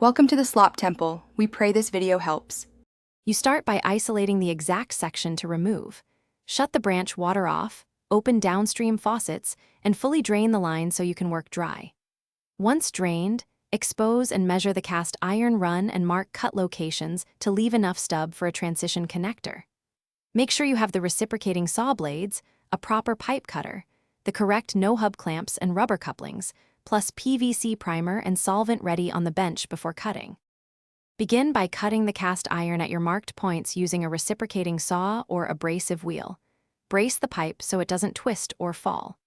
Welcome to the Slop Temple. We pray this video helps. You start by isolating the exact section to remove. Shut the branch water off, open downstream faucets, and fully drain the line so you can work dry. Once drained, expose and measure the cast iron run and mark cut locations to leave enough stub for a transition connector. Make sure you have the reciprocating saw blades, a proper pipe cutter, the correct no-hub clamps and rubber couplings, plus PVC primer and solvent ready on the bench before cutting. Begin by cutting the cast iron at your marked points using a reciprocating saw or abrasive wheel. Brace the pipe so it doesn't twist or fall.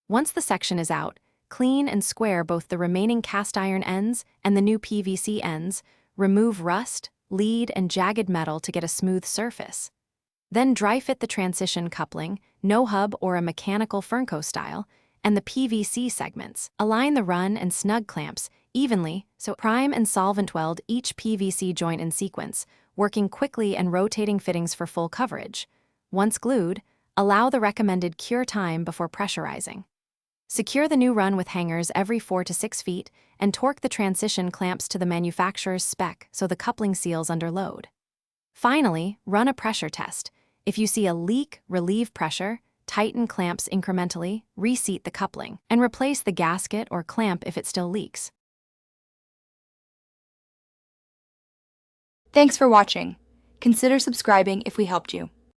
Once the section is out, clean and square both the remaining cast iron ends and the new PVC ends. Remove rust, lead, and jagged metal to get a smooth surface. Then dry fit the transition coupling, no hub or a mechanical Fernco style, and the PVC segments. Align the run and snug clamps evenly so prime and solvent weld each PVC joint in sequence, working quickly and rotating fittings for full coverage. Once glued, allow the recommended cure time before pressurizing. Secure the new run with hangers every 4 to 6 feet and torque the transition clamps to the manufacturer's spec so the coupling seals under load. Finally, run a pressure test. If you see a leak, relieve pressure, tighten clamps incrementally, reseat the coupling, and replace the gasket or clamp if it still leaks. Thanks for watching. Consider subscribing if we helped you.